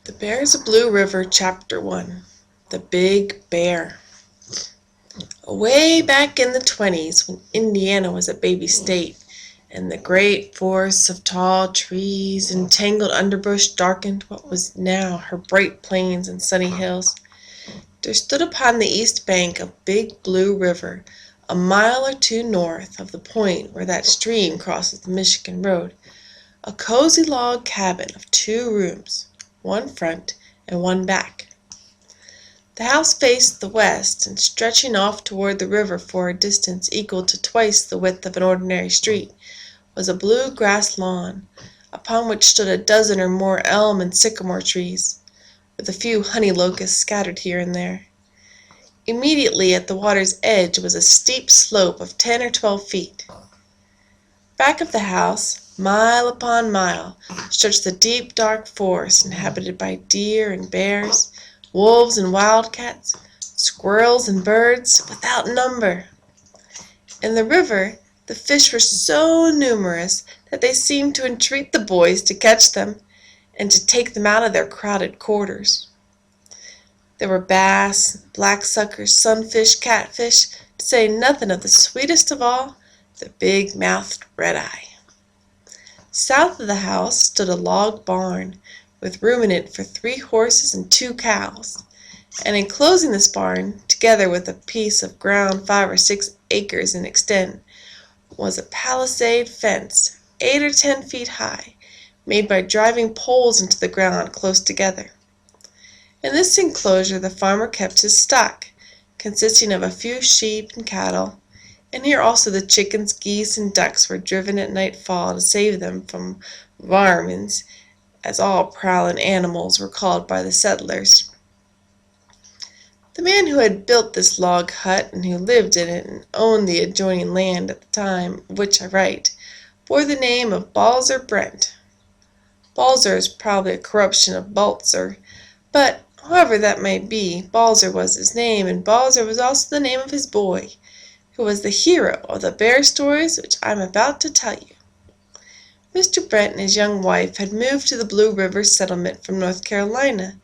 The Bears of Blue River, Chapter 1. The Big Bear. Away back in the 20s, when Indiana was a baby state, and the great forests of tall trees and tangled underbrush darkened what was now her bright plains and sunny hills, there stood upon the east bank of Big Blue River, a mile or two north of the point where that stream crosses the Michigan road, a cozy log cabin of 2 rooms, one front and one back. The house faced the west, and stretching off toward the river for a distance equal to twice the width of an ordinary street, was a blue grass lawn, upon which stood a dozen or more elm and sycamore trees, with a few honey locusts scattered here and there. Immediately at the water's edge was a steep slope of 10 or 12 feet. Back of the house, mile upon mile, stretched the deep dark forest inhabited by deer and bears, wolves and wildcats, squirrels and birds without number. In the river, the fish were so numerous that they seemed to entreat the boys to catch them and to take them out of their crowded quarters. There were bass, blacksuckers, sunfish, catfish, to say nothing of the sweetest of all, the big-mouthed red-eye. South of the house stood a log barn, with room in it for 3 horses and 2 cows, and enclosing this barn, together with a piece of ground 5 or 6 acres in extent, was a palisade fence 8 or 10 feet high, made by driving poles into the ground close together. In this enclosure the farmer kept his stock, consisting of a few sheep and cattle, and here also the chickens, geese, and ducks were driven at nightfall to save them from "varmins," as all prowling animals were called by the settlers. The man who had built this log hut and who lived in it and owned the adjoining land at the time of which I write, bore the name of Balzer Brent. Balzer is probably a corruption of Balzer, but however that may be, Balzer was his name, and Balzer was also the name of his boy, who was the hero of the bear stories which I am about to tell you. Mr. Brent and his young wife had moved to the Blue River settlement from North Carolina,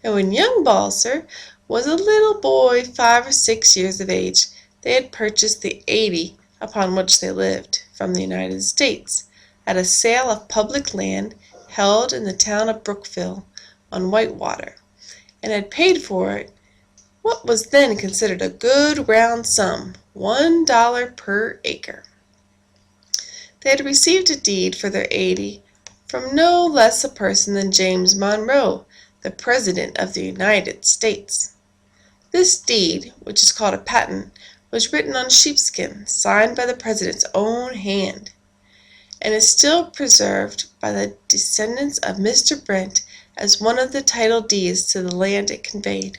and when young Balzer was a little boy 5 or 6 years of age, they had purchased the 80 upon which they lived from the United States at a sale of public land held in the town of Brookville on Whitewater, and had paid for it what was then considered a good round sum, $1 per acre. They had received a deed for their 80 from no less a person than James Monroe, the President of the United States. This deed, which is called a patent, was written on sheepskin, signed by the President's own hand, and is still preserved by the descendants of Mr. Brent as one of the title deeds to the land it conveyed.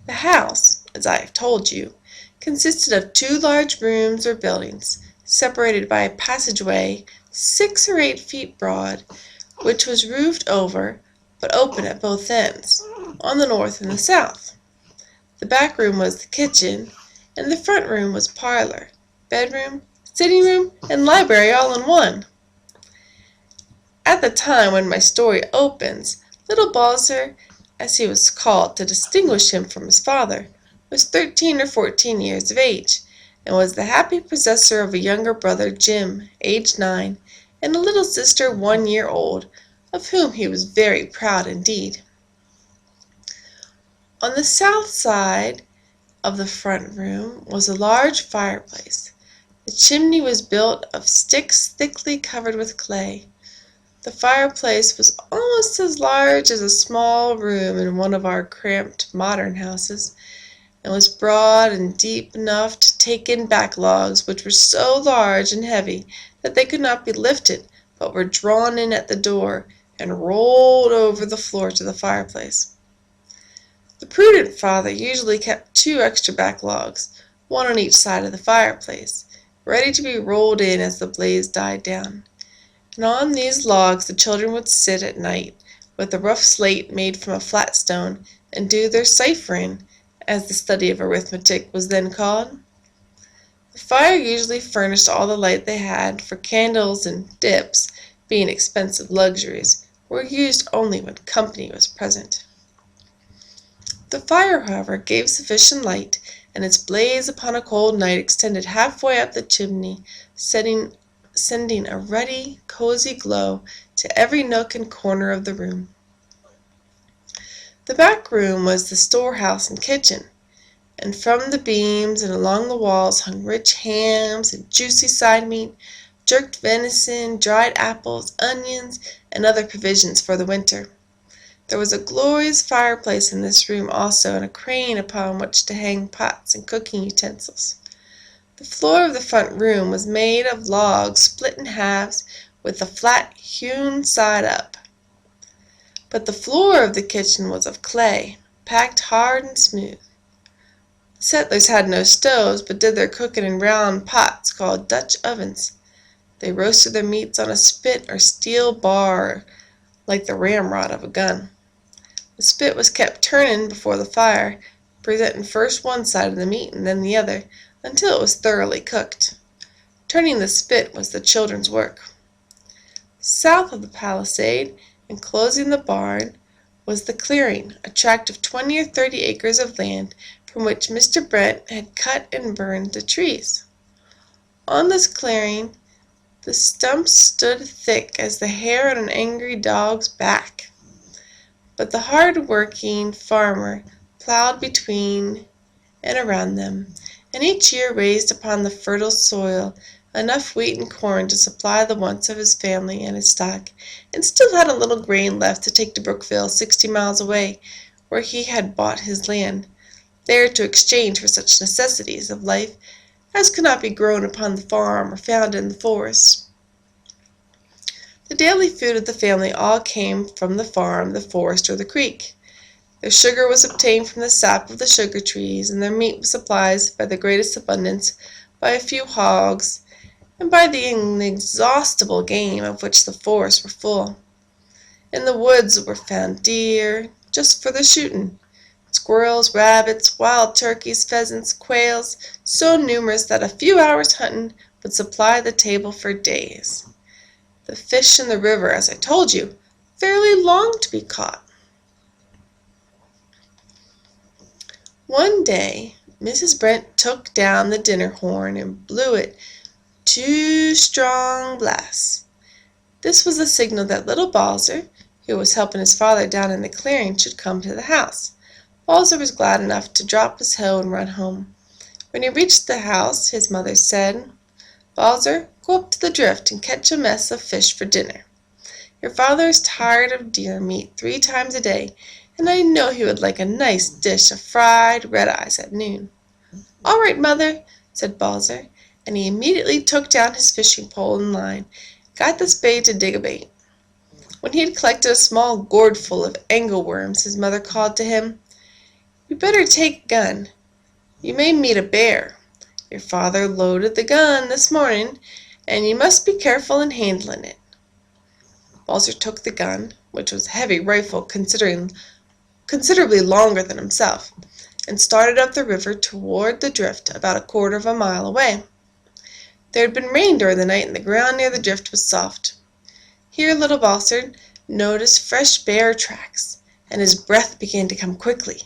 The house, as I have told you, consisted of 2 large rooms or buildings, separated by a passageway 6 or 8 feet broad, which was roofed over, but open at both ends, on the north and the south. The back room was the kitchen, and the front room was parlor, bedroom, sitting room, and library all in one. At the time when my story opens, little Balzer, as he was called to distinguish him from his father, was 13 or 14 years of age, and was the happy possessor of a younger brother, Jim, aged 9, and a little sister 1 year old, of whom he was very proud indeed. On the south side of the front room was a large fireplace. The chimney was built of sticks thickly covered with clay. The fireplace was almost as large as a small room in one of our cramped modern houses, and was broad and deep enough to take in back logs which were so large and heavy that they could not be lifted, but were drawn in at the door and rolled over the floor to the fireplace. The prudent father usually kept 2 extra back logs, one on each side of the fireplace, ready to be rolled in as the blaze died down, and on these logs the children would sit at night with a rough slate made from a flat stone and do their ciphering, as the study of arithmetic was then called. The fire usually furnished all the light they had, for candles and dips, being expensive luxuries, were used only when company was present. The fire, however, gave sufficient light, and its blaze upon a cold night extended halfway up the chimney, sending a ruddy, cozy glow to every nook and corner of the room. The back room was the storehouse and kitchen, and from the beams and along the walls hung rich hams and juicy side meat, jerked venison, dried apples, onions, and other provisions for the winter. There was a glorious fireplace in this room also, and a crane upon which to hang pots and cooking utensils. The floor of the front room was made of logs split in halves with the flat hewn side up. But the floor of the kitchen was of clay, packed hard and smooth. The settlers had no stoves, but did their cooking in round pots called Dutch ovens. They roasted their meats on a spit or steel bar like the ramrod of a gun. The spit was kept turning before the fire, presenting first one side of the meat and then the other, until it was thoroughly cooked. Turning the spit was the children's work. South of the palisade, enclosing the barn, was the clearing, a tract of 20 or 30 acres of land from which Mr. Brent had cut and burned the trees. On this clearing, the stumps stood thick as the hair on an angry dog's back. But the hard-working farmer plowed between and around them, and each year raised upon the fertile soil enough wheat and corn to supply the wants of his family and his stock, and still had a little grain left to take to Brookville, 60 miles away, where he had bought his land, there to exchange for such necessities of life as could not be grown upon the farm or found in the forest. The daily food of the family all came from the farm, the forest, or the creek. Their sugar was obtained from the sap of the sugar trees, and their meat was supplied by the greatest abundance by a few hogs, and by the inexhaustible game of which the forests were full. In the woods were found deer, just for the shooting, squirrels, rabbits, wild turkeys, pheasants, quails, so numerous that a few hours' hunting would supply the table for days. The fish in the river, as I told you, fairly longed to be caught. One day, Mrs. Brent took down the dinner horn and blew it 2 strong blasts. This was the signal that little Balzer, who was helping his father down in the clearing, should come to the house. Balzer was glad enough to drop his hoe and run home. When he reached the house, his mother said, "Balzer, go up to the drift and catch a mess of fish for dinner. Your father is tired of deer meat 3 times a day, and I know he would like a nice dish of fried red-eyes at noon." "All right, mother," said Balzer, and he immediately took down his fishing pole and line, got the spade to dig a bait. When he had collected a small gourdful of angleworms, his mother called to him, "You'd better take a gun. You may meet a bear. Your father loaded the gun this morning, and you must be careful in handling it." Balzer took the gun, which was a heavy rifle considerably longer than himself, and started up the river toward the drift about a quarter of a mile away. There had been rain during the night, and the ground near the drift was soft. Here little Balzer noticed fresh bear tracks, and his breath began to come quickly.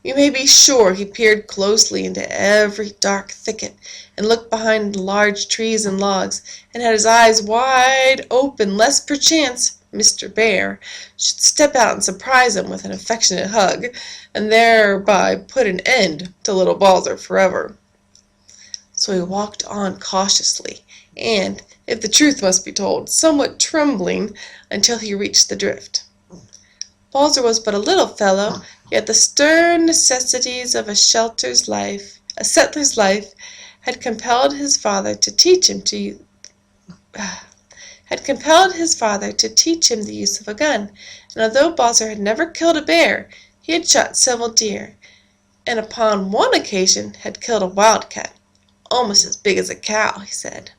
You may be sure he peered closely into every dark thicket, and looked behind the large trees and logs, and had his eyes wide open lest perchance Mr. Bear should step out and surprise him with an affectionate hug, and thereby put an end to little Balzer forever. So he walked on cautiously, and, if the truth must be told, somewhat trembling, until he reached the drift. Balzer was but a little fellow, yet the stern necessities of a settler's life, had compelled his father to teach him the use of a gun, and although Balzer had never killed a bear, he had shot several deer, and upon one occasion had killed a wildcat, almost as big as a cow, he said.